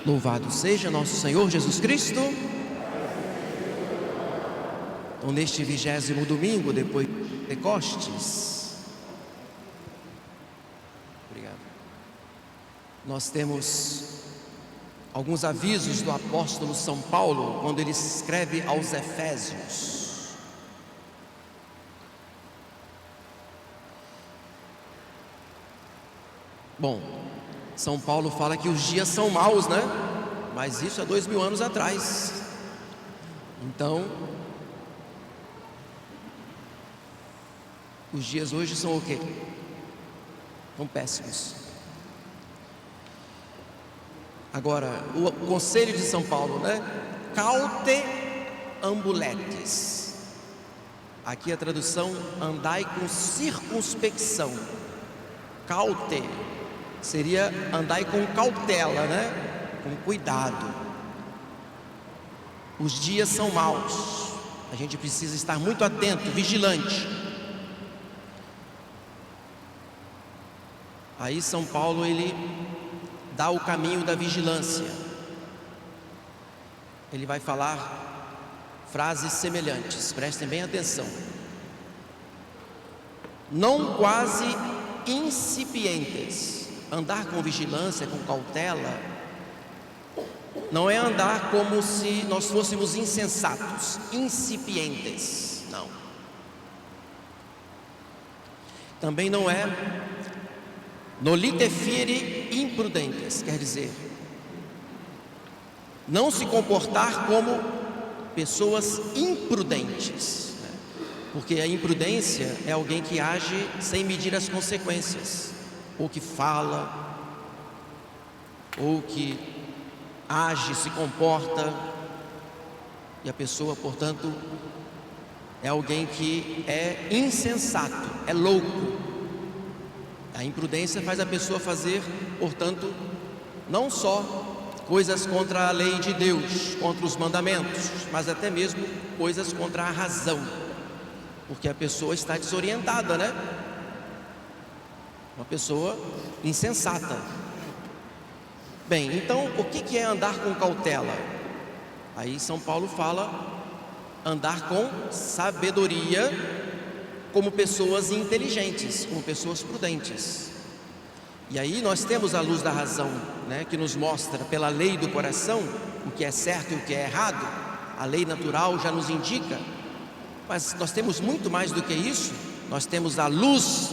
Louvado seja nosso Senhor Jesus Cristo. Então, neste 20º domingo depois de Pentecostes, obrigado, nós temos alguns avisos do apóstolo São Paulo, quando ele escreve aos Efésios. Bom, São Paulo fala que os dias são maus, né? Mas isso há 2000 anos atrás. Então, os dias hoje são o quê? São péssimos. Agora, o conselho de São Paulo, né? Caute ambuletes. Aqui a tradução, andai com circunspecção. Caute seria andai com cautela, né? Com cuidado. Os dias são maus. A gente precisa estar muito atento, vigilante. Aí São Paulo, ele dá o caminho da vigilância. Ele vai falar frases semelhantes, prestem bem atenção. Não quase incipientes. Andar com vigilância, com cautela, não é andar como se nós fôssemos insensatos, incipientes, não. Também não é nolite fieri imprudentes, quer dizer, não se comportar como pessoas imprudentes, né? Porque a imprudência é alguém que age sem medir as consequências, ou que fala, ou que age, se comporta, e a pessoa, portanto, é alguém que é insensato, é louco. A imprudência faz a pessoa fazer, portanto, não só coisas contra a lei de Deus, contra os mandamentos, mas até mesmo coisas contra a razão, porque a pessoa está desorientada, né? Uma pessoa insensata. Bem, então o que é andar com cautela? Aí São Paulo fala andar com sabedoria, como pessoas inteligentes, como pessoas prudentes. E aí nós temos a luz da razão, né, que nos mostra pela lei do coração o que é certo e o que é errado. A lei natural já nos indica, mas nós temos muito mais do que isso. Nós temos a luz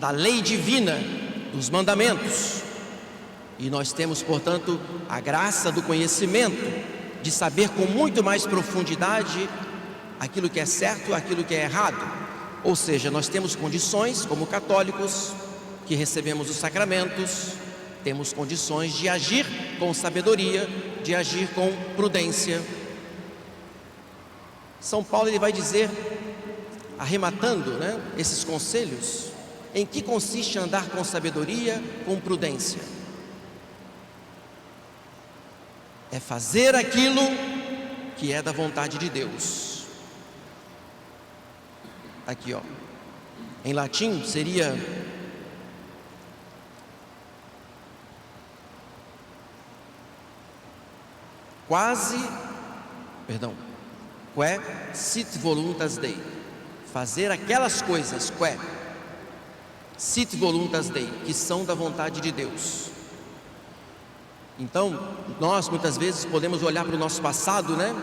da lei divina, dos mandamentos, e nós temos, portanto, a graça do conhecimento, de saber com muito mais profundidade aquilo que é certo e aquilo que é errado. Ou seja, nós temos condições, como católicos, que recebemos os sacramentos, temos condições de agir com sabedoria, de agir com prudência. São Paulo, ele vai dizer, arrematando, né, esses conselhos, em que consiste andar com sabedoria, com prudência? É fazer aquilo que é da vontade de Deus. Aqui, ó, em latim seria que sit voluntas Dei. Fazer aquelas coisas, que sit voluntas Dei, que são da vontade de Deus. Então, nós muitas vezes podemos olhar para o nosso passado, né?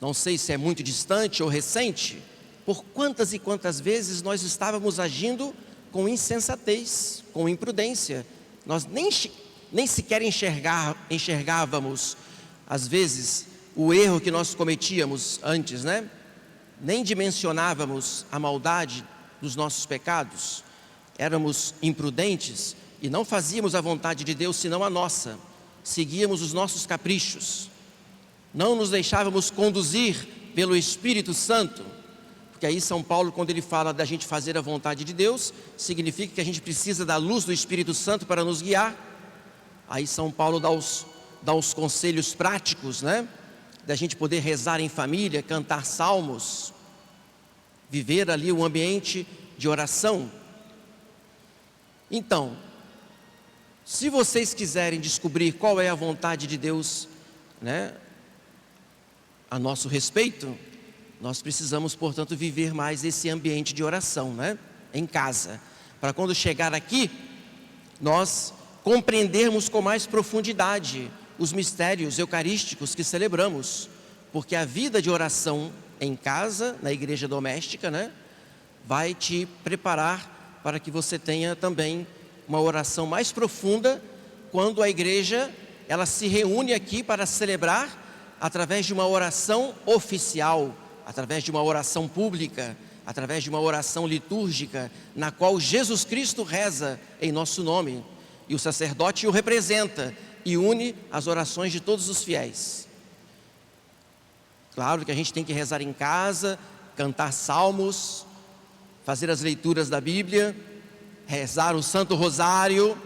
Não sei se é muito distante ou recente, por quantas e quantas vezes nós estávamos agindo com insensatez, com imprudência. Nós nem sequer enxergávamos, às vezes, o erro que nós cometíamos antes, né? Nem dimensionávamos a maldade dos nossos pecados. Éramos imprudentes e não fazíamos a vontade de Deus senão a nossa. Seguíamos os nossos caprichos. Não nos deixávamos conduzir pelo Espírito Santo. Porque aí São Paulo, quando ele fala da gente fazer a vontade de Deus, significa que a gente precisa da luz do Espírito Santo para nos guiar. Aí São Paulo dá os conselhos práticos, né? Da gente poder rezar em família, cantar salmos, viver ali um ambiente de oração. Então, Se vocês quiserem descobrir qual é a vontade de Deus, né, a nosso respeito, nós precisamos, portanto, viver mais esse ambiente de oração, né, em casa, para quando chegar aqui, nós compreendermos com mais profundidade os mistérios eucarísticos que celebramos, porque a vida de oração em casa, na igreja doméstica, né, vai te preparar para que você tenha também uma oração mais profunda quando a igreja ela se reúne aqui para celebrar através de uma oração oficial, através de uma oração pública, através de uma oração litúrgica, na qual Jesus Cristo reza em nosso nome, e o sacerdote o representa e une as orações de todos os fiéis. Claro que a gente tem que rezar em casa, cantar salmos, fazer as leituras da Bíblia, rezar o Santo Rosário.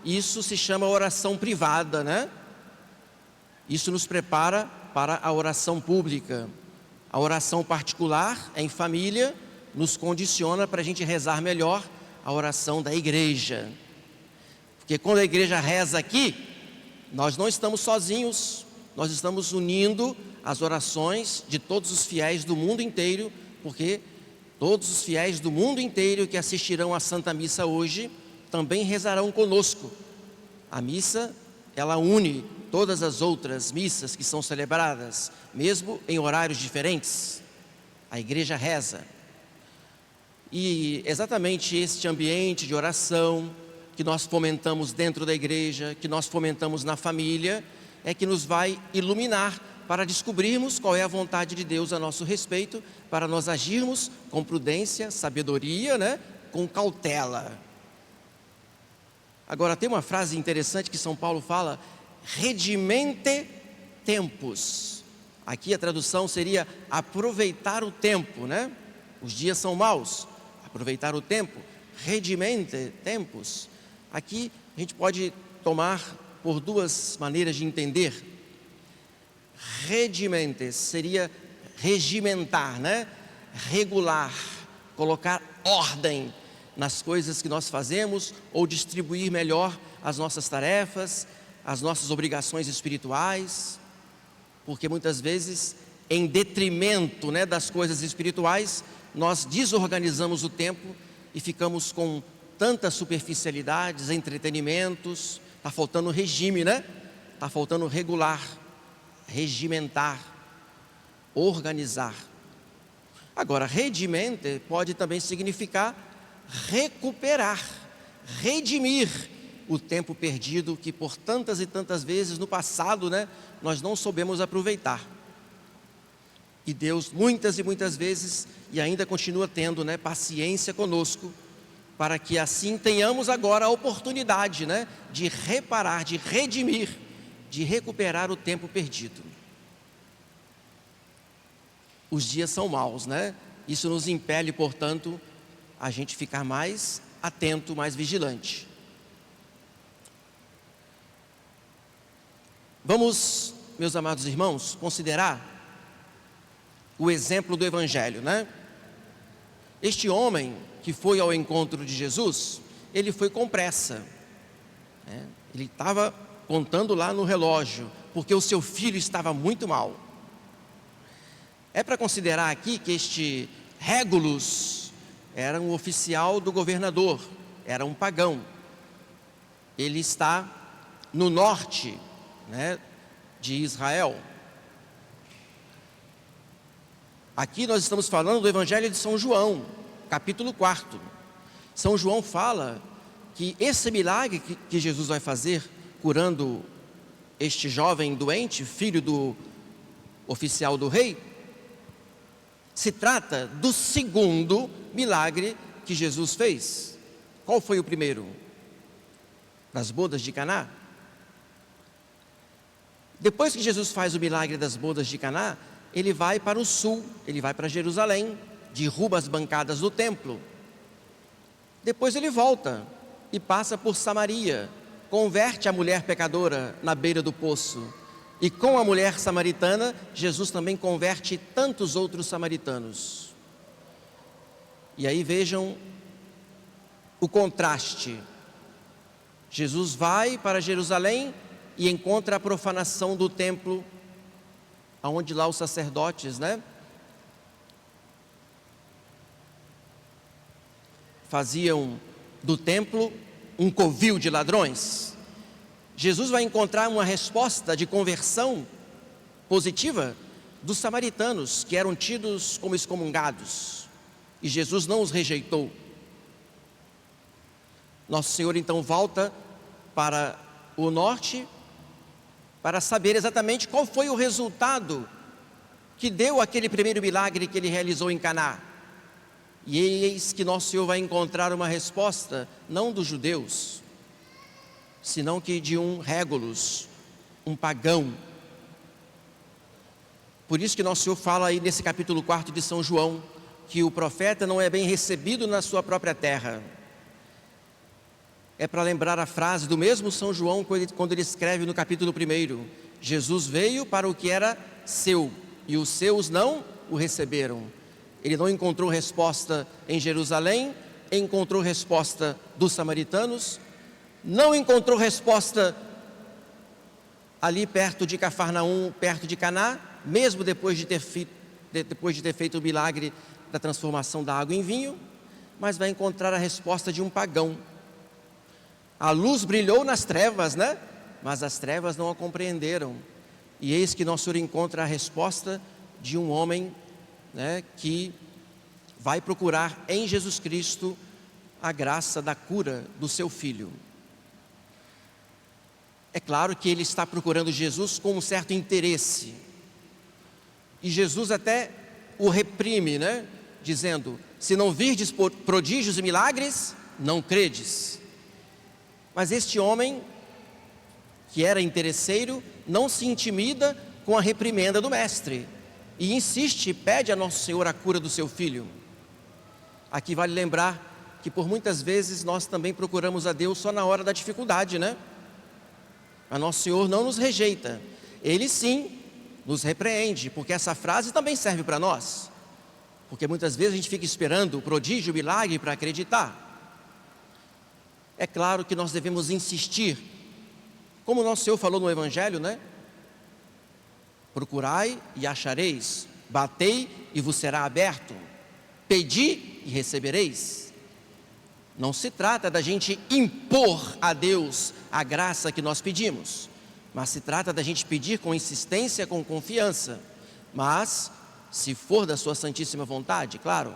Isso se chama oração privada, né? Isso nos prepara para a oração pública. A oração particular, em família, nos condiciona para a gente rezar melhor a oração da igreja. Porque quando a igreja reza aqui, nós não estamos sozinhos, nós estamos unindo as orações de todos os fiéis do mundo inteiro, porque todos os fiéis do mundo inteiro que assistirão à Santa Missa hoje também rezarão conosco. A missa, ela une todas as outras missas que são celebradas, mesmo em horários diferentes. A igreja reza. E exatamente este ambiente de oração que nós fomentamos dentro da igreja, que nós fomentamos na família, é que nos vai iluminar para descobrirmos qual é a vontade de Deus a nosso respeito, para nós agirmos com prudência, sabedoria, né? Com cautela. Agora tem uma frase interessante que São Paulo fala: redimente tempus. Aqui a tradução seria aproveitar o tempo, né? Os dias são maus, aproveitar o tempo. Redimente tempus. Aqui a gente pode tomar por duas maneiras de entender. Redimente seria regimentar, né? Regular, colocar ordem nas coisas que nós fazemos, ou distribuir melhor as nossas tarefas, as nossas obrigações espirituais, porque muitas vezes, em detrimento, né, das coisas espirituais, nós desorganizamos o tempo e ficamos com tantas superficialidades, entretenimentos. Está faltando regime, né? Está faltando regular, regimentar, organizar. Agora, redimente pode também significar recuperar, redimir o tempo perdido que por tantas e tantas vezes no passado, né, nós não soubemos aproveitar. E Deus muitas e muitas vezes, e ainda continua tendo, né, paciência conosco, para que assim tenhamos agora a oportunidade, né, de reparar, de redimir, de recuperar o tempo perdido. Os dias são maus, né? Isso nos impele, portanto, a gente ficar mais atento, mais vigilante. Vamos, meus amados irmãos, considerar o exemplo do Evangelho, né? Este homem que foi ao encontro de Jesus, ele foi com pressa, né? Ele estava contando lá no relógio, porque o seu filho estava muito mal. É para considerar aqui que este Régulus era um oficial do governador, era um pagão. Ele está no norte, né, de Israel. Aqui nós estamos falando do Evangelho de São João, capítulo 4. São João fala que esse milagre que Jesus vai fazer, curando este jovem doente, filho do oficial do rei, se trata do segundo milagre que Jesus fez. Qual foi o primeiro? Das bodas de Caná. Depois que Jesus faz o milagre das bodas de Caná, ele vai para o sul, ele vai para Jerusalém, derruba as bancadas do templo. Depois ele volta e passa por Samaria, converte a mulher pecadora na beira do poço. E com a mulher samaritana, Jesus também converte tantos outros samaritanos. E aí vejam o contraste. Jesus vai para Jerusalém e encontra a profanação do templo, onde lá os sacerdotes, faziam do templo um covil de ladrões. Jesus vai encontrar uma resposta de conversão positiva dos samaritanos, que eram tidos como excomungados, e Jesus não os rejeitou. Nosso Senhor então volta para o norte para saber exatamente qual foi o resultado que deu aquele primeiro milagre que ele realizou em Caná. E eis que nosso Senhor vai encontrar uma resposta, não dos judeus, senão que de um régulos, um pagão. Por isso que nosso Senhor fala aí nesse capítulo 4 de São João, que o profeta não é bem recebido na sua própria terra. É para lembrar a frase do mesmo São João, quando ele escreve no capítulo 1, Jesus veio para o que era seu, e os seus não o receberam. Ele não encontrou resposta em Jerusalém, encontrou resposta dos samaritanos, não encontrou resposta ali perto de Cafarnaum, perto de Caná, mesmo depois de ter feito o milagre da transformação da água em vinho, mas vai encontrar a resposta de um pagão. A luz brilhou nas trevas, mas as trevas não a compreenderam. E eis que nosso Senhor encontra a resposta de um homem, que vai procurar em Jesus Cristo a graça da cura do seu filho. É claro que ele está procurando Jesus com um certo interesse. E Jesus até o reprime, dizendo: se não virdes prodígios e milagres, não credes. Mas este homem, que era interesseiro, não se intimida com a reprimenda do mestre e insiste e pede a Nosso Senhor a cura do seu filho. Aqui vale lembrar que por muitas vezes nós também procuramos a Deus só na hora da dificuldade, Mas Nosso Senhor não nos rejeita, Ele sim nos repreende, porque essa frase também serve para nós, porque muitas vezes a gente fica esperando o prodígio, o milagre para acreditar. É claro que nós devemos insistir, como Nosso Senhor falou no Evangelho, Procurai e achareis, batei e vos será aberto, pedi e recebereis. Não se trata da gente impor a Deus a graça que nós pedimos, mas se trata da gente pedir com insistência, com confiança, mas se for da sua santíssima vontade, claro.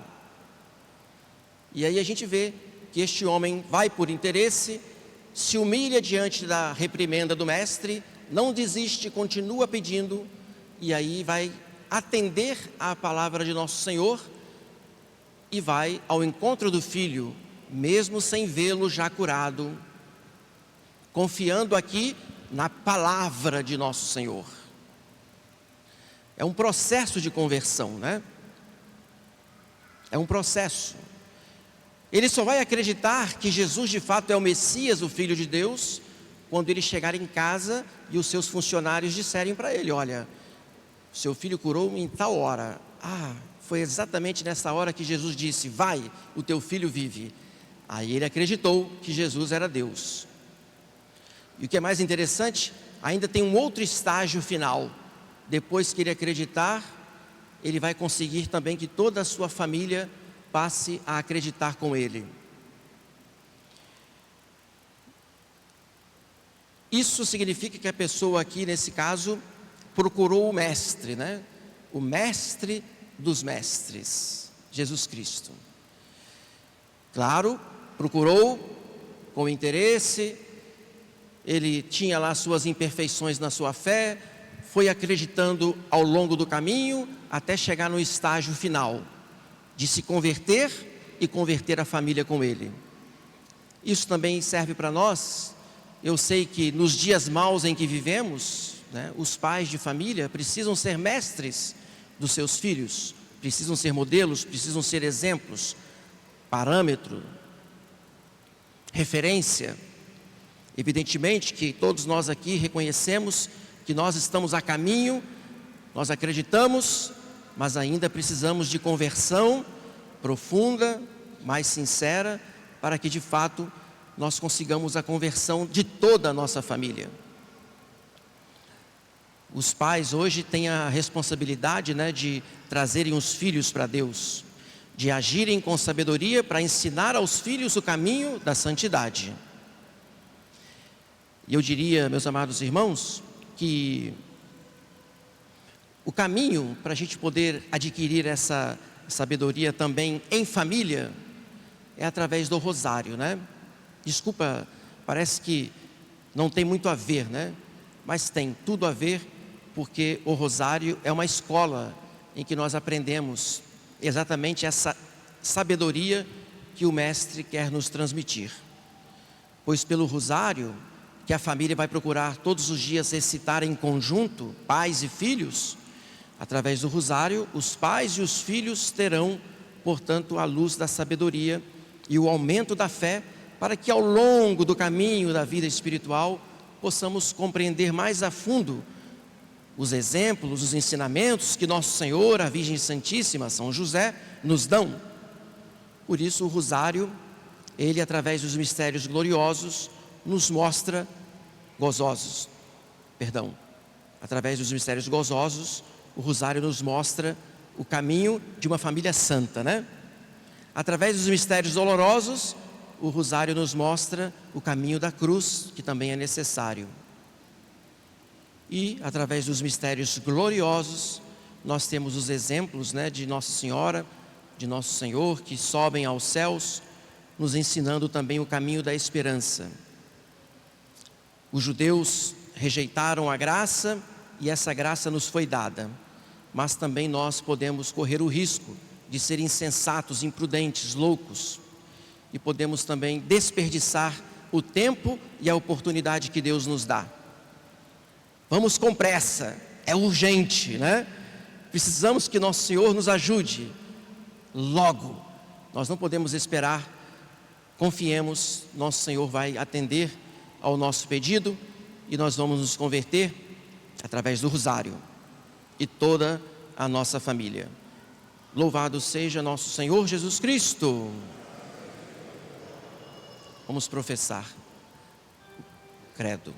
E aí a gente vê que este homem vai por interesse, se humilha diante da reprimenda do mestre, não desiste, continua pedindo, e aí vai atender à palavra de Nosso Senhor e vai ao encontro do filho, mesmo sem vê-lo já curado, confiando aqui na palavra de Nosso Senhor. É um processo de conversão, É um processo. Ele só vai acreditar que Jesus de fato é o Messias, o Filho de Deus, quando ele chegar em casa e os seus funcionários disserem para ele: olha, seu filho curou-me em tal hora. Foi exatamente nessa hora que Jesus disse: vai, o teu filho vive. Aí ele acreditou que Jesus era Deus. E o que é mais interessante, ainda tem um outro estágio final. Depois que ele acreditar, ele vai conseguir também que toda a sua família passe a acreditar com ele. Isso significa que a pessoa aqui, nesse caso, procurou o mestre, O mestre dos mestres, Jesus Cristo. Claro, procurou com interesse, ele tinha lá suas imperfeições na sua fé, foi acreditando ao longo do caminho, até chegar no estágio final, de se converter e converter a família com ele. Isso também serve para nós. Eu sei que nos dias maus em que vivemos, os pais de família precisam ser mestres dos seus filhos, precisam ser modelos, precisam ser exemplos, parâmetro, referência. Evidentemente que todos nós aqui reconhecemos que nós estamos a caminho, nós acreditamos, mas ainda precisamos de conversão profunda, mais sincera, para que de fato nós consigamos a conversão de toda a nossa família. Os pais hoje têm a responsabilidade, de trazerem os filhos para Deus, de agirem com sabedoria para ensinar aos filhos o caminho da santidade. E eu diria, meus amados irmãos, que o caminho para a gente poder adquirir essa sabedoria também em família é através do rosário, Desculpa, parece que não tem muito a ver, Mas tem tudo a ver, porque o rosário é uma escola em que nós aprendemos exatamente essa sabedoria que o Mestre quer nos transmitir. Pois pelo rosário, que a família vai procurar todos os dias recitar em conjunto, pais e filhos, através do rosário, os pais e os filhos terão, portanto, a luz da sabedoria e o aumento da fé, para que ao longo do caminho da vida espiritual possamos compreender mais a fundo os exemplos, os ensinamentos que Nosso Senhor, a Virgem Santíssima, São José, nos dão. Por isso o rosário, ele através dos mistérios gloriosos, nos mostra através dos mistérios gozosos, o rosário nos mostra o caminho de uma família santa, Através dos mistérios dolorosos, o rosário nos mostra o caminho da cruz, que também é necessário. E através dos mistérios gloriosos, nós temos os exemplos, de Nossa Senhora, de Nosso Senhor, que sobem aos céus, nos ensinando também o caminho da esperança. Os judeus rejeitaram a graça e essa graça nos foi dada, mas também nós podemos correr o risco de ser insensatos, imprudentes, loucos, e podemos também desperdiçar o tempo e a oportunidade que Deus nos dá. Vamos com pressa, é urgente, Precisamos que Nosso Senhor nos ajude logo. Nós não podemos esperar. Confiemos, Nosso Senhor vai atender ao nosso pedido e nós vamos nos converter através do rosário e toda a nossa família. Louvado seja Nosso Senhor Jesus Cristo. Vamos professar o credo.